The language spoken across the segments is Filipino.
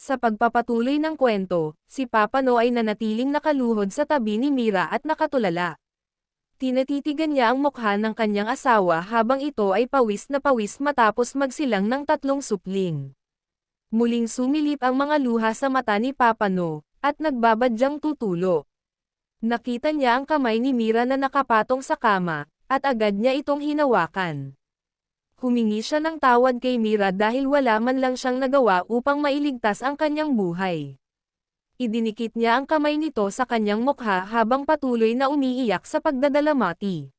Sa pagpapatuloy ng kwento, si Papa No ay nanatiling nakaluhod sa tabi ni Mira at nakatulala. Tinatitigan niya ang mukha ng kanyang asawa habang ito ay pawis na pawis matapos magsilang ng 3 supling. Muling sumilip ang mga luha sa mata ni Papa No, at nagbabadyang tutulo. Nakita niya ang kamay ni Mira na nakapatong sa kama, at agad niya itong hinawakan. Humingi siya ng tawad kay Mira dahil wala man lang siyang nagawa upang mailigtas ang kanyang buhay. Idinikit niya ang kamay nito sa kanyang mukha habang patuloy na umiiyak sa pagdadalamati.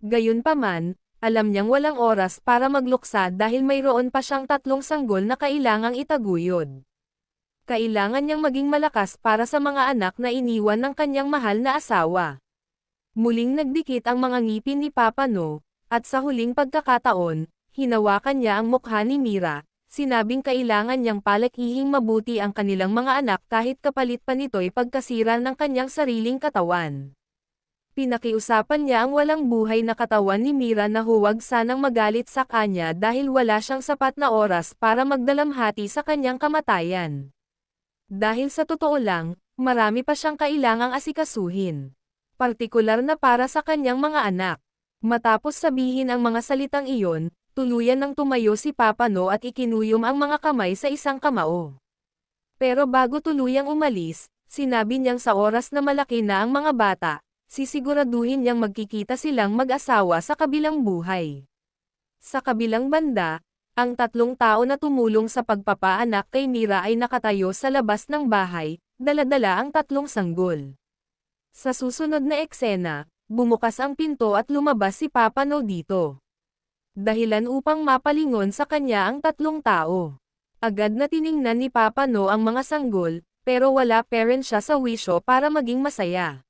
Gayunpaman, alam niyang walang oras para magluksa dahil mayroon pa siyang 3 sanggol na kailangang itaguyod. Kailangan niyang maging malakas para sa mga anak na iniwan ng kanyang mahal na asawa. Muling nagdikit ang mga ngipin ni Papa No, at sa huling pagkakataon, hinawakan niya ang mukha ni Mira, sinabing kailangan niyang palakihing mabuti ang kanilang mga anak kahit kapalit pa nito'y pagkasira ng kanyang sariling katawan. Pinakiusapan niya ang walang buhay na katawan ni Mira na huwag sanang magalit sa kanya dahil wala siyang sapat na oras para magdalamhati sa kanyang kamatayan. Dahil sa totoo lang, marami pa siyang kailangang asikasuhin. Partikular na para sa kanyang mga anak. Matapos sabihin ang mga salitang iyon, tuluyan nang tumayo si Papa No at ikinuyom ang mga kamay sa isang kamao. Pero bago tuluyang umalis, sinabi niyang sa oras na malaki na ang mga bata, sisiguraduhin niyang magkikita silang mag-asawa sa kabilang buhay. Sa kabilang banda, ang 3 tao na tumulong sa pagpapaanak kay Mira ay nakatayo sa labas ng bahay, dala-dala ang 3 sanggol. Sa susunod na eksena, bumukas ang pinto at lumabas si Papa No dito. Dahilan upang mapalingon sa kanya ang 3 tao. Agad na tiningnan ni Papa No ang mga sanggol, pero wala pa rin siya sa wisyo para maging masaya.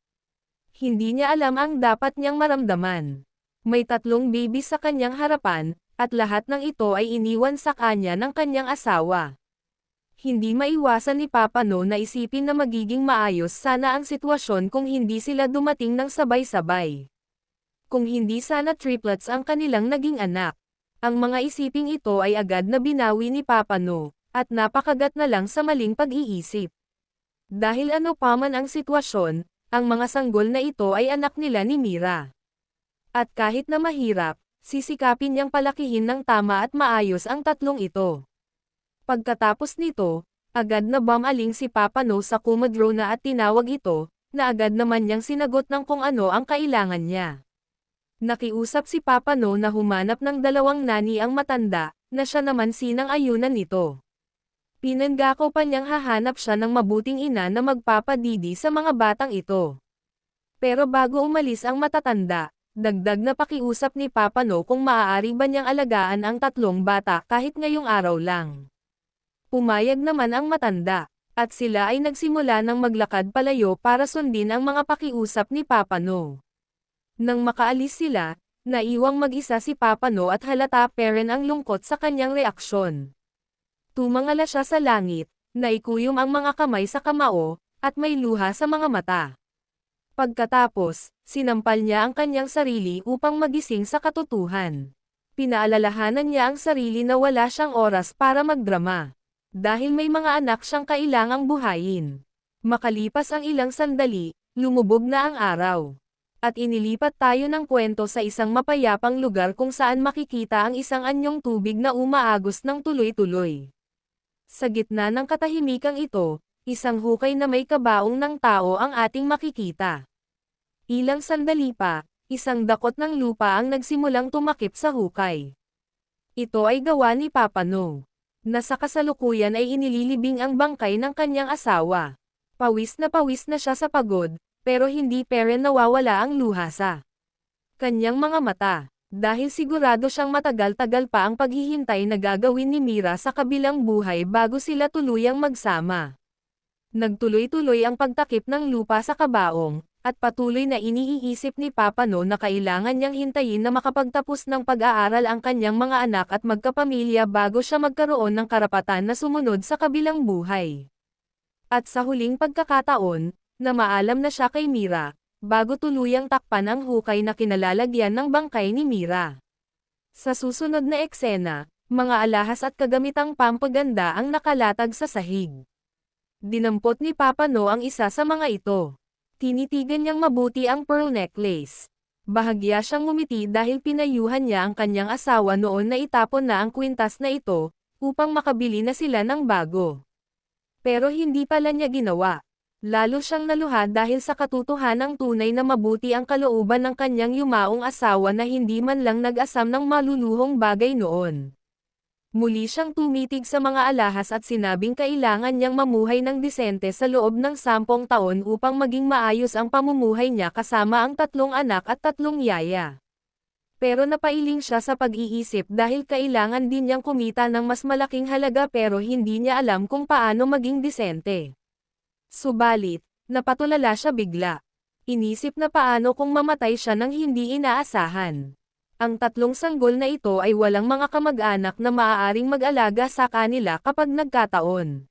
Hindi niya alam ang dapat niyang maramdaman. May 3 baby sa kanyang harapan, at lahat ng ito ay iniwan sa kanya ng kanyang asawa. Hindi maiwasan ni Papa No na isipin na magiging maayos sana ang sitwasyon kung hindi sila dumating ng sabay-sabay. Kung hindi sana triplets ang kanilang naging anak. Ang mga isiping ito ay agad na binawi ni Papa No, at napakagat na lang sa maling pag-iisip. Dahil ano pa man ang sitwasyon, ang mga sanggol na ito ay anak nila ni Mira. At kahit na mahirap, sisikapin niyang palakihin ng tama at maayos ang 3 ito. Pagkatapos nito, agad na bumaling si Papa No sa Commodore at tinawag ito, na agad naman niyang sinagot ng kung ano ang kailangan niya. Nakiusap si Papa No na humanap ng 2 nani ang matanda, na siya naman sinang-ayunan nito. Pinangako pa niyang hahanap siya ng mabuting ina na magpapadidi sa mga batang ito. Pero bago umalis ang matatanda, dagdag na pakiusap ni Papa No kung maaari ba niyang alagaan ang 3 bata kahit ngayong araw lang. Pumayag naman ang matanda, at sila ay nagsimula ng maglakad palayo para sundin ang mga pakiusap ni Papa No. Nang makaalis sila, naiwang mag-isa si Papa No at halata pa rin ang lungkot sa kanyang reaksyon. Tumangala siya sa langit, naikuyom ang mga kamay sa kamao, at may luha sa mga mata. Pagkatapos, sinampal niya ang kanyang sarili upang magising sa katotohanan. Pinaalalahanan niya ang sarili na wala siyang oras para magdrama. Dahil may mga anak siyang kailangang buhayin. Makalipas ang ilang sandali, lumubog na ang araw. At inilipat tayo ng kwento sa isang mapayapang lugar kung saan makikita ang isang anyong tubig na umaagos ng tuloy-tuloy. Sa gitna ng katahimikang ito, isang hukay na may kabaong ng tao ang ating makikita. Ilang sandali pa, isang dakot ng lupa ang nagsimulang tumakip sa hukay. Ito ay gawa ni Papa No. Na sa kasalukuyan ay inililibing ang bangkay ng kanyang asawa. Pawis na siya sa pagod, pero hindi pa rin nawawala ang luha sa kanyang mga mata. Dahil sigurado siyang matagal-tagal pa ang paghihintay na gagawin ni Mira sa kabilang buhay bago sila tuluyang magsama. Nagtuloy-tuloy ang pagtakip ng lupa sa kabaong, at patuloy na iniisip ni Papa No na kailangan niyang hintayin na makapagtapos ng pag-aaral ang kanyang mga anak at magkapamilya bago siya magkaroon ng karapatan na sumunod sa kabilang buhay. At sa huling pagkakataon, na maalam na siya kay Mira, bago tuluyang takpan ang hukay na kinalalagyan ng bangkay ni Mira. Sa susunod na eksena, Mga alahas at kagamitang pampaganda ang nakalatag sa sahig. Dinampot ni Papa No ang isa sa mga ito. Tinitigan niyang mabuti ang pearl necklace. Bahagya siyang ngumiti dahil pinayuhan niya ang kanyang asawa noon na itapon na ang kwintas na ito, upang makabili na sila ng bago. Pero hindi pala niya ginawa. Lalo siyang naluha dahil sa katotohanang tunay na mabuti ang kalooban ng kanyang yumaong asawa na hindi man lang nag-asam ng maluluhong bagay noon. Muli siyang tumitig sa mga alahas at sinabing kailangan niyang mamuhay ng disente sa loob ng 10 taon upang maging maayos ang pamumuhay niya kasama ang 3 anak at 3 yaya. Pero napailing siya sa pag-iisip dahil kailangan din niyang kumita ng mas malaking halaga pero hindi niya alam kung paano maging disente. Subalit, napatulala siya bigla. Inisip na paano kung mamatay siya nang hindi inaasahan. Ang 3 sanggol na ito ay walang mga kamag-anak na maaaring mag-alaga sa kanila kapag nagkataon.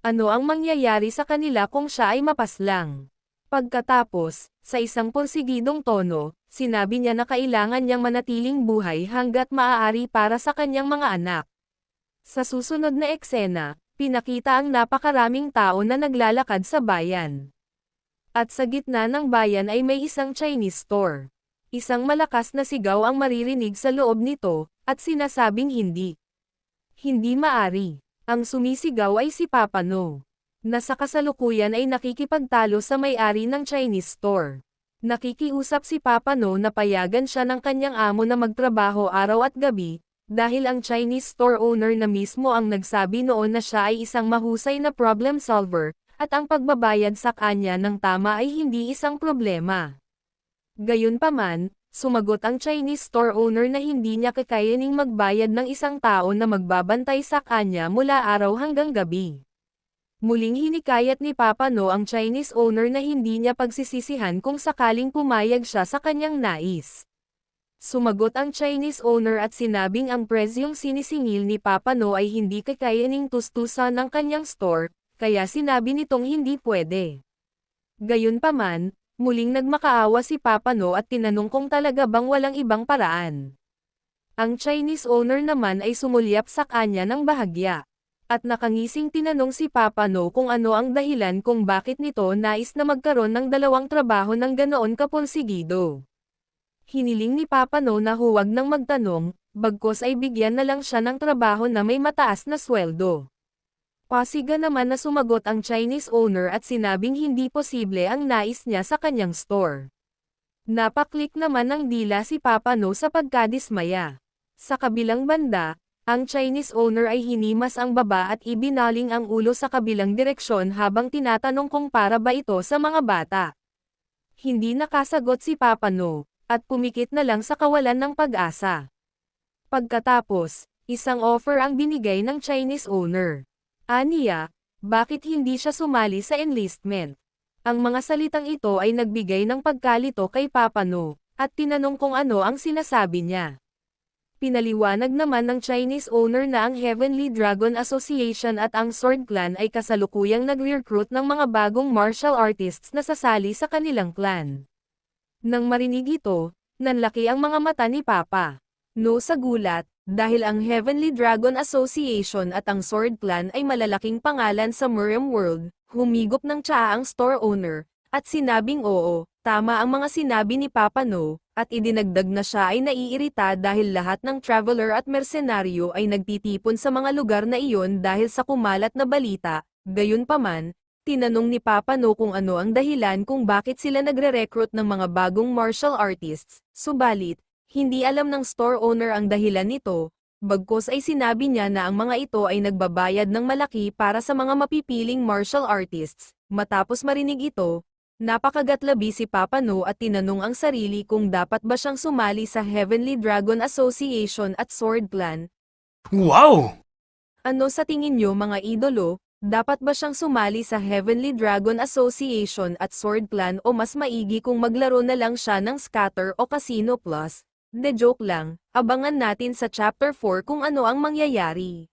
Ano ang mangyayari sa kanila kung siya ay mapaslang? Pagkatapos, sa isang porsigidong tono, sinabi niya na kailangan niyang manatiling buhay hanggat maaari para sa kanyang mga anak. Sa susunod na eksena, pinakita ang napakaraming tao na naglalakad sa bayan. At sa gitna ng bayan ay may isang Chinese store. Isang malakas na sigaw ang maririnig sa loob nito, at sinasabing hindi. Hindi maari. Ang sumisigaw ay si Papa No. Na sa kasalukuyan ay nakikipagtalo sa may-ari ng Chinese store. Nakikiusap si Papa No na payagan siya ng kanyang amo na magtrabaho araw at gabi, dahil ang Chinese store owner na mismo ang nagsabi noon na siya ay isang mahusay na problem solver, at ang pagbabayad sa kanya ng tama ay hindi isang problema. Gayunpaman, sumagot ang Chinese store owner na hindi niya kakayaning magbayad ng isang tao na magbabantay sa kanya mula araw hanggang gabi. Muling hinikayat ni Papa No ang Chinese owner na hindi niya pagsisisihan kung sakaling pumayag siya sa kanyang nais. Sumagot ang Chinese owner at sinabing ang presyong sinisingil ni Papa No ay hindi kakayaning tustusan ng kanyang store, kaya sinabi nitong hindi pwede. Gayunpaman, muling nagmakaawa si Papa No at tinanong kung talaga bang walang ibang paraan. Ang Chinese owner naman ay sumulyap sa kanya ng bahagya. At nakangising tinanong si Papa No kung ano ang dahilan kung bakit nito nais na magkaroon ng 2 trabaho ng ganoon kaponsigido. Hiniling ni Papa No na huwag nang magtanong, bagkus ay bigyan na lang siya ng trabaho na may mataas na sweldo. Pasiga naman na sumagot ang Chinese owner at sinabing hindi posible ang nais niya sa kanyang store. Napaklik naman ng dila si Papa No sa pagkadismaya. Sa kabilang banda, ang Chinese owner ay hinimas ang baba at ibinaling ang ulo sa kabilang direksyon habang tinatanong kung para ba ito sa mga bata. Hindi nakasagot si Papa No, at pumikit na lang sa kawalan ng pag-asa. Pagkatapos, isang offer ang binigay ng Chinese owner. Aniya, bakit hindi siya sumali sa enlistment? Ang mga salitang ito ay nagbigay ng pagkalito kay Papa No, at tinanong kung ano ang sinasabi niya. Pinaliwanag naman ng Chinese owner na ang Heavenly Dragon Association at ang Sword Clan ay kasalukuyang nag-recruit ng mga bagong martial artists na sasali sa kanilang clan. Nang marinig ito, nanlaki ang mga mata ni Papa No sa gulat, dahil ang Heavenly Dragon Association at ang Sword Clan ay malalaking pangalan sa Miriam World, humigop ng tsaa ang store owner, at sinabing oo, tama ang mga sinabi ni Papa No, at idinagdag na siya ay naiirita dahil lahat ng traveler at mersenaryo ay nagtitipon sa mga lugar na iyon dahil sa kumalat na balita. Gayunpaman, tinanong ni Papa No kung ano ang dahilan kung bakit sila nagre-recruit ng mga bagong martial artists, subalit, hindi alam ng store owner ang dahilan nito, bagkus ay sinabi niya na ang mga ito ay nagbabayad ng malaki para sa mga mapipiling martial artists. Matapos marinig ito, napakagatlabi si Papa No at tinanong ang sarili kung dapat ba siyang sumali sa Heavenly Dragon Association at Sword Clan. Wow! Ano sa tingin niyo mga idolo, dapat ba siyang sumali sa Heavenly Dragon Association at Sword Clan o mas maigi kung maglaro na lang siya ng Scatter o Casino Plus? De joke lang, abangan natin sa Chapter 4 kung ano ang mangyayari.